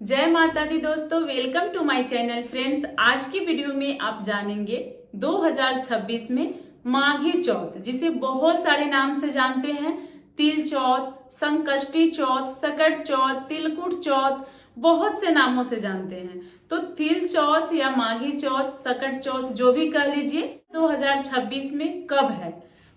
जय माता दी दोस्तों, welcome to my channel friends. आज की वीडियो में आप जानेंगे 2026 में माघी चौथ, जिसे बहुत सारे नाम से जानते हैं। तिल चौथ, संकष्टी चौथ, सकट चौथ, तिलकुट चौथ, बहुत से नामों से जानते हैं। तो तिल चौथ या माघी चौथ, सकट चौथ, जो भी कह लीजिए, 2026 में कब है,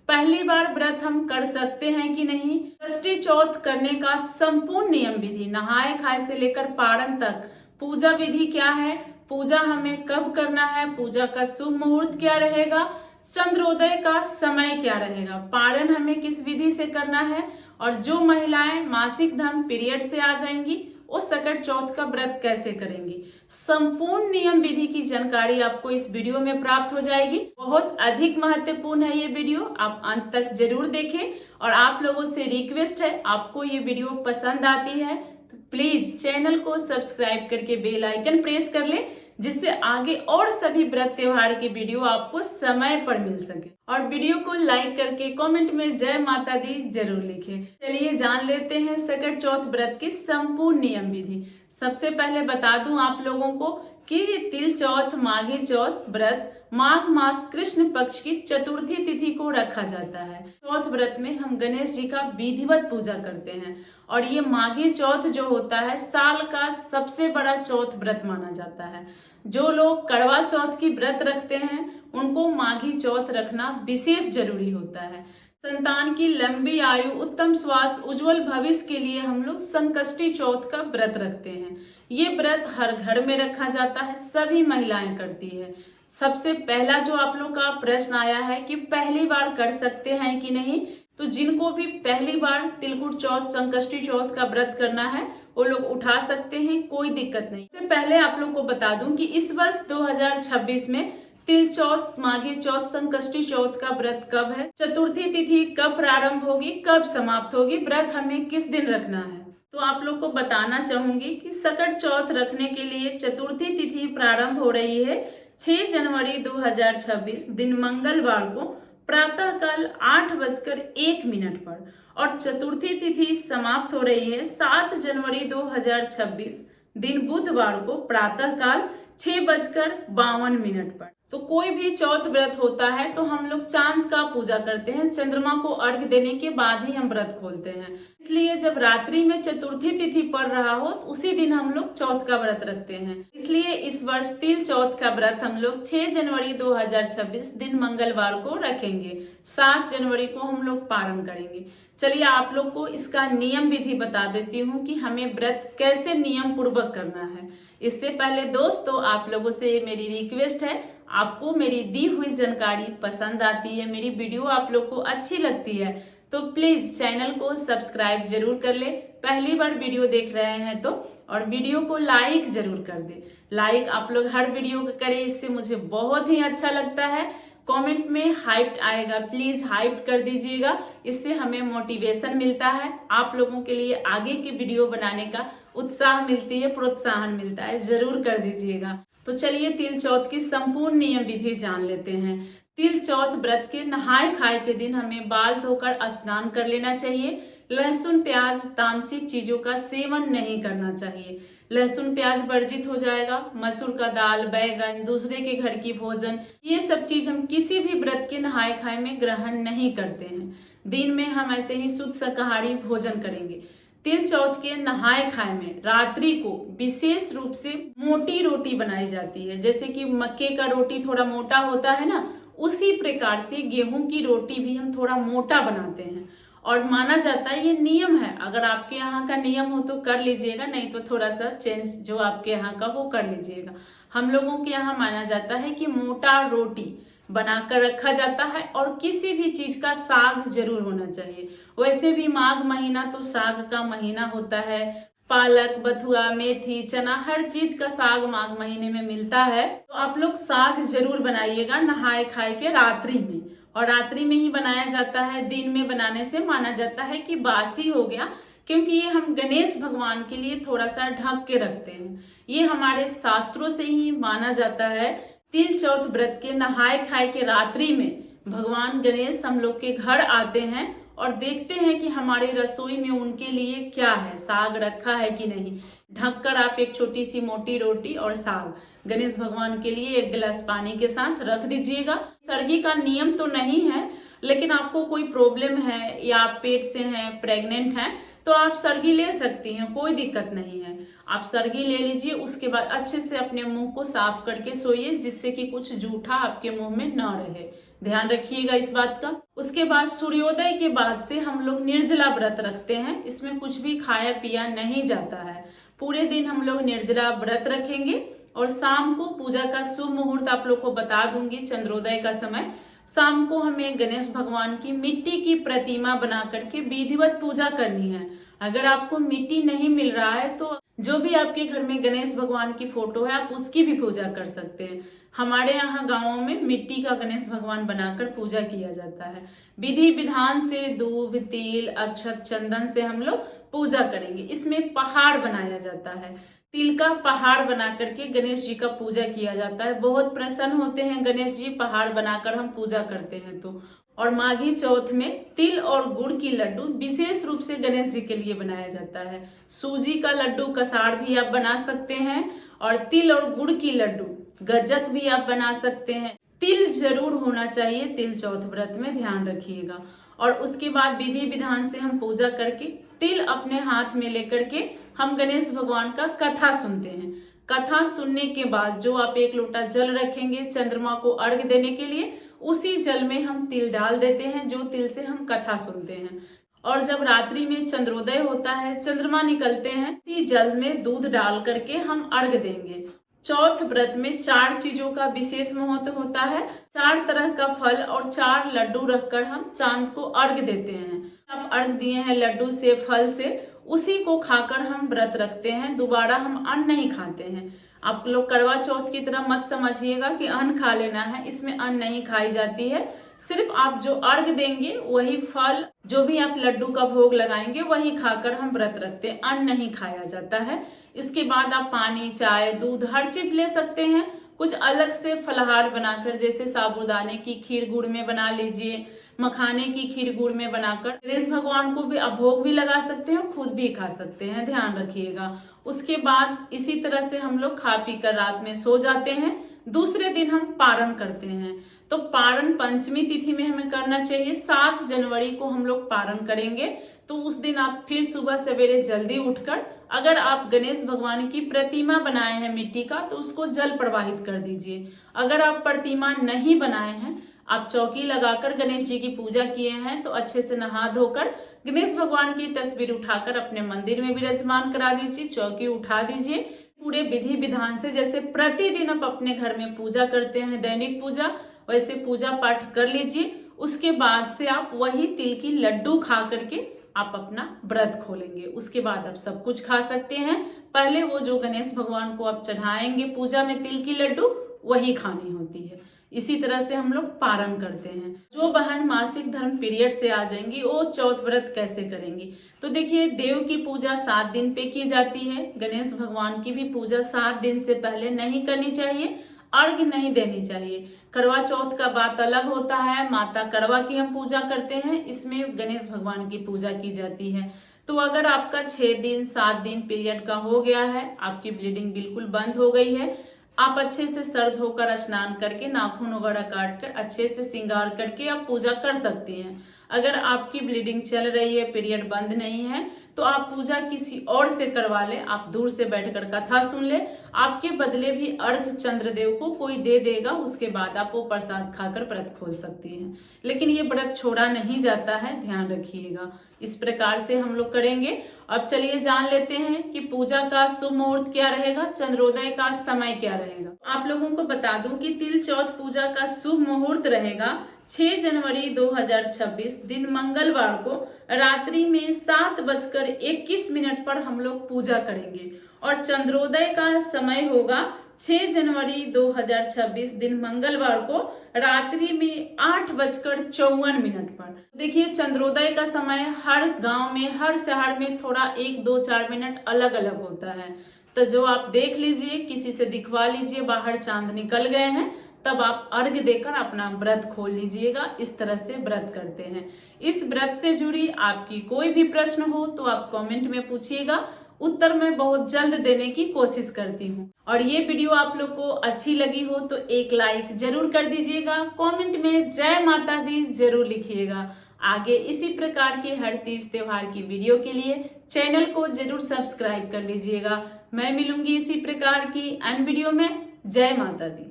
पहली बार व्रत हम कर सकते हैं कि नहीं, षष्ठी चौथ करने का संपूर्ण नियम विधि, नहाए खाए से लेकर पारण तक, पूजा विधि क्या है, पूजा हमें कब करना है, पूजा का शुभ मुहूर्त क्या रहेगा, चंद्रोदय का समय क्या रहेगा, पारण हमें किस विधि से करना है, और जो महिलाएं मासिक धर्म पीरियड से आ जाएंगी वो सकट चौथ का व्रत कैसे करेंगी, संपूर्ण नियम विधि की जानकारी आपको इस वीडियो में प्राप्त हो जाएगी। बहुत अधिक महत्वपूर्ण है ये वीडियो, आप अंत तक जरूर देखें। और आप लोगों से रिक्वेस्ट है, आपको ये वीडियो पसंद आती है तो प्लीज चैनल को सब्सक्राइब करके बेल आइकन प्रेस कर ले, जिससे आगे और सभी व्रत त्योहार की वीडियो आपको समय पर मिल सके। और वीडियो को लाइक करके कमेंट में जय माता दी जरूर लिखें। चलिए जान लेते हैं सकट चौथ व्रत की संपूर्ण नियम विधि। सबसे पहले बता दूं आप लोगों को कि ये तिल चौथ माघी चौथ व्रत माघ मास कृष्ण पक्ष की चतुर्थी तिथि को रखा जाता है। चौथ व्रत में हम गणेश जी का विधिवत पूजा करते हैं, और ये माघी चौथ जो होता है साल का सबसे बड़ा चौथ व्रत माना जाता है। जो लोग करवा चौथ की व्रत रखते हैं उनको माघी चौथ रखना विशेष जरूरी होता है। संतान की लंबी आयु, उत्तम स्वास्थ्य, उज्जवल भविष्य के लिए हम लोग संकष्टी चौथ का व्रत रखते हैं। ये व्रत हर घर में रखा जाता है, सभी महिलाएं करती है। सबसे पहला जो आप लोग का प्रश्न आया है कि पहली बार कर सकते हैं कि नहीं, तो जिनको भी पहली बार तिलकुट चौथ, संकष्टी चौथ का व्रत करना है वो लोग उठा सकते हैं, कोई दिक्कत नहीं। इससे पहले आप लोग को बता दूं कि इस वर्ष 2026 में तिल चौथ, माघी चौथ, संकष्टी चौथ का व्रत कब है, चतुर्थी तिथि कब प्रारंभ होगी, कब समाप्त होगी, व्रत हमें किस दिन रखना है। तो आप लोग को बताना चाहूंगी कि सकट चौथ रखने के लिए चतुर्थी तिथि प्रारंभ हो रही है 6 जनवरी 2026 दिन मंगलवार को प्रातः काल 8:01 पर, और चतुर्थी तिथि समाप्त हो रही है 7 जनवरी 2026 दिन बुधवार को प्रातः काल 6:52 पर। तो कोई भी चौथ व्रत होता है तो हम लोग चांद का पूजा करते हैं, चंद्रमा को अर्घ देने के बाद ही हम व्रत खोलते हैं। इसलिए जब रात्रि में चतुर्थी तिथि पड़ रहा हो तो उसी दिन हम लोग चौथ का व्रत रखते हैं। इसलिए इस वर्ष तिल चौथ का व्रत हम लोग 6 जनवरी 2026 दिन मंगलवार को रखेंगे, 7 जनवरी को हम लोग पारण करेंगे। चलिए आप लोग को इसका नियम विधि बता देती हूँ कि हमें व्रत कैसे नियम पूर्वक करना है। इससे पहले दोस्तों आप लोगों से मेरी रिक्वेस्ट है, आपको मेरी दी हुई जानकारी पसंद आती है, मेरी वीडियो आप लोग को अच्छी लगती है तो प्लीज चैनल को सब्सक्राइब जरूर कर ले, पहली बार वीडियो देख रहे हैं तो, और वीडियो को लाइक जरूर कर दे। लाइक आप लोग हर वीडियो को करें, इससे मुझे बहुत ही अच्छा लगता है। कमेंट में हाइप आएगा, प्लीज हाइप कर दीजिएगा, इससे हमें मोटिवेशन मिलता है, आप लोगों के लिए आगे की वीडियो बनाने का उत्साह मिलती है, प्रोत्साहन मिलता है, जरूर कर दीजिएगा। तो चलिए तिल चौथ की संपूर्ण नियम विधि जान लेते हैं। तिल चौथ व्रत के नहाए खाए के दिन हमें बाल धोकर स्नान कर लेना चाहिए। लहसुन प्याज तामसिक चीजों का सेवन नहीं करना चाहिए, लहसुन प्याज वर्जित हो जाएगा। मसूर का दाल, बैगन, दूसरे के घर की भोजन, ये सब चीज हम किसी भी व्रत के नहाए खाए में ग्रहण नहीं करते हैं। दिन में हम ऐसे ही शुद्ध शाकाहारी भोजन करेंगे। तिल चौथ के नहाए खाए में रात्रि को विशेष रूप से मोटी रोटी बनाई जाती है, जैसे कि मक्के का रोटी थोड़ा मोटा होता है ना, उसी प्रकार से गेहूं की रोटी भी हम थोड़ा मोटा बनाते हैं। और माना जाता है, ये नियम है, अगर आपके यहाँ का नियम हो तो कर लीजिएगा, नहीं तो थोड़ा सा चेंज जो आपके यहाँ का वो कर लीजिएगा। हम लोगों के यहाँ माना जाता है कि मोटा रोटी बनाकर रखा जाता है, और किसी भी चीज का साग जरूर होना चाहिए। वैसे भी माघ महीना तो साग का महीना होता है, पालक, बथुआ, मेथी, चना, हर चीज का साग माघ महीने में मिलता है। तो आप लोग साग जरूर बनाइएगा नहाए खाए के रात्रि में, और रात्रि में ही बनाया जाता है, दिन में बनाने से माना जाता है कि बासी हो गया, क्योंकि ये हम गणेश भगवान के लिए थोड़ा सा ढक के रखते हैं, ये हमारे शास्त्रों से ही माना जाता है। तिल चौथ व्रत के नहाए खाए के रात्रि में भगवान गणेश हम लोग के घर आते हैं और देखते हैं कि हमारे रसोई में उनके लिए क्या है, साग रखा है कि नहीं। ढककर आप एक छोटी सी मोटी रोटी और साग गणेश भगवान के लिए 1 गिलास पानी के साथ रख दीजिएगा। सर्गी का नियम तो नहीं है, लेकिन आपको कोई प्रॉब्लम है या आप पेट से हैं, प्रेग्नेंट हैं, तो आप सर्गी ले सकती हैं, कोई दिक्कत नहीं है। आप सर्गी ले लीजिए, उसके बाद अच्छे से अपने मुंह को साफ करके सोइए, जिससे कि कुछ जूठा आपके मुंह में ना रहे। ध्यान रखिएगा इस बात का। उसके बाद सूर्योदय के बाद से हम लोग निर्जला व्रत रखते हैं। इसमें कुछ भी खाया पिया नहीं जाता है। पूरे दिन हम लोग निर्जला व्रत रखेंगे और शाम को पूजा का शुभ मुहूर्त आप लोग को बता दूंगी। चंद्रोदय का समय शाम को हमें गणेश भगवान की मिट्टी की प्रतिमा बना करके विधिवत पूजा करनी है। अगर आपको मिट्टी नहीं मिल रहा है तो जो भी आपके घर में गणेश भगवान की फोटो है, आप उसकी भी पूजा कर सकते हैं। हमारे यहाँ गांवों में मिट्टी का गणेश भगवान बनाकर पूजा किया जाता है। विधि विधान से दूब, तिल, अक्षत, चंदन से हम लोग पूजा करेंगे। इसमें पहाड़ बनाया जाता है, तिल का पहाड़ बना करके गणेश जी का पूजा किया जाता है। बहुत प्रसन्न होते हैं गणेश जी, पहाड़ बनाकर हम पूजा करते हैं तो। और माघी चौथ में तिल और गुड़ की लड्डू विशेष रूप से गणेश जी के लिए बनाया जाता है। सूजी का लड्डू कसार भी आप बना सकते हैं और तिल और गुड़ की लड्डू गज्जक भी आप बना सकते हैं। तिल जरूर होना चाहिए तिल चौथ व्रत में, ध्यान रखिएगा। और उसके बाद विधि विधान से हम पूजा करके तिल अपने हाथ में लेकर के हम गणेश भगवान का कथा सुनते हैं। कथा सुनने के बाद जो आप 1 लोटा जल रखेंगे चंद्रमा को अर्घ देने के लिए, उसी जल में हम तिल डाल देते हैं, जो तिल से हम कथा सुनते हैं। और जब रात्रि में चंद्रोदय होता है, चंद्रमा निकलते हैं, इसी जल में दूध डाल करके हम अर्घ देंगे। चौथ व्रत में 4 चीजों का विशेष महत्व होता है। 4 तरह का फल और 4 लड्डू रखकर हम चांद को अर्घ देते हैं। अब अर्घ दिए हैं लड्डू से, फल से, उसी को खाकर हम व्रत रखते हैं। दोबारा हम अन्न नहीं खाते हैं। आप लोग करवा चौथ की तरह मत समझिएगा कि अन्न खा लेना है, इसमें अन्न नहीं खाई जाती है। सिर्फ आप जो अर्घ देंगे वही फल, जो भी आप लड्डू का भोग लगाएंगे वही खाकर हम व्रत रखते हैं, अन्न नहीं खाया जाता है। इसके बाद आप पानी, चाय, दूध हर चीज ले सकते हैं। कुछ अलग से फलाहार बनाकर, जैसे साबूदाने की खीर गुड़ में बना लीजिए, मखाने की खीर गुड़ में बनाकर गणेश भगवान को भी भोग भी लगा सकते हैं, खुद भी खा सकते हैं, ध्यान रखिएगा। उसके बाद इसी तरह से हम लोग खा पी कर रात में सो जाते हैं। दूसरे दिन हम पारण करते हैं। तो पारण पंचमी तिथि में हमें करना चाहिए। 7 जनवरी को हम लोग पारण करेंगे। तो उस दिन आप फिर सुबह सवेरे जल्दी उठकर, अगर आप गणेश भगवान की प्रतिमा बनाए हैं मिट्टी का, तो उसको जल प्रवाहित कर दीजिए। अगर आप प्रतिमा नहीं बनाए हैं, आप चौकी लगाकर गणेश जी की पूजा किए हैं, तो अच्छे से नहा धोकर गणेश भगवान की तस्वीर उठाकर अपने मंदिर में विराजमान करा दीजिए, चौकी उठा दीजिए। पूरे विधि विधान से जैसे प्रतिदिन आप अपने घर में पूजा करते हैं, दैनिक पूजा, वैसे पूजा पाठ कर लीजिए। उसके बाद से आप वही तिल की लड्डू खा करके आप अपना व्रत खोलेंगे। उसके बाद आप सब कुछ खा सकते हैं। पहले वो जो गणेश भगवान को आप चढ़ाएंगे पूजा में तिल की लड्डू, वही खानी होती है। इसी तरह से हम लोग पारण करते हैं। जो बहन मासिक धर्म पीरियड से आ जाएंगी, वो चौथ व्रत कैसे करेंगी? तो देखिए, देव की पूजा 7 दिन पे की जाती है। गणेश भगवान की भी पूजा 7 दिन से पहले नहीं करनी चाहिए, अर्घ नहीं देनी चाहिए। करवा चौथ का बात अलग होता है। माता करवा की हम पूजा करते हैं, इसमें गणेश भगवान की पूजा की जाती है। तो अगर आपका 6 दिन 7 दिन पीरियड का हो गया है, आपकी ब्लीडिंग बिल्कुल बंद हो गई है, आप अच्छे से सर धोकर स्नान करके नाखून वगैरह काट कर अच्छे से श्रृंगार करके आप पूजा कर सकती हैं। अगर आपकी ब्लीडिंग चल रही है, पीरियड बंद नहीं है, तो आप पूजा किसी और से करवा लें। आप दूर से बैठकर कथा सुन ले, आपके बदले भी अर्घ चंद्रदेव को कोई दे देगा। उसके बाद आप वो प्रसाद खाकर व्रत खोल सकती हैं। लेकिन ये व्रत छोड़ा नहीं जाता है, ध्यान रखिएगा। इस प्रकार से हम लोग करेंगे। अब चलिए जान लेते हैं कि पूजा का शुभ मुहूर्त क्या रहेगा, चंद्रोदय का समय क्या रहेगा। आप लोगों को बता दूं कि तिल चौथ पूजा का शुभ मुहूर्त रहेगा 6 जनवरी 2026 दिन मंगलवार को रात्रि में 7:21 पर हम लोग पूजा करेंगे। और चंद्रोदय का समय होगा 6 जनवरी 2026 दिन मंगलवार को रात्रि में 8:54 पर। देखिए, चंद्रोदय का समय हर गांव में, हर शहर में थोड़ा 1, 2, 4 मिनट अलग अलग होता है। तो जो आप देख लीजिए, किसी से दिखवा लीजिए बाहर चांद निकल गए हैं, तब आप अर्घ्य देकर अपना व्रत खोल लीजिएगा। इस तरह से व्रत करते हैं। इस व्रत से जुड़ी आपकी कोई भी प्रश्न हो तो आप कमेंट में पूछिएगा, उत्तर मैं बहुत जल्द देने की कोशिश करती हूँ। और ये वीडियो आप लोग को अच्छी लगी हो तो एक लाइक जरूर कर दीजिएगा। कमेंट में जय माता दी जरूर लिखिएगा। आगे इसी प्रकार के हर तीज त्योहार की वीडियो के लिए चैनल को जरूर सब्सक्राइब कर लीजिएगा। मैं मिलूंगी इसी प्रकार की अन्य वीडियो में। जय माता दी।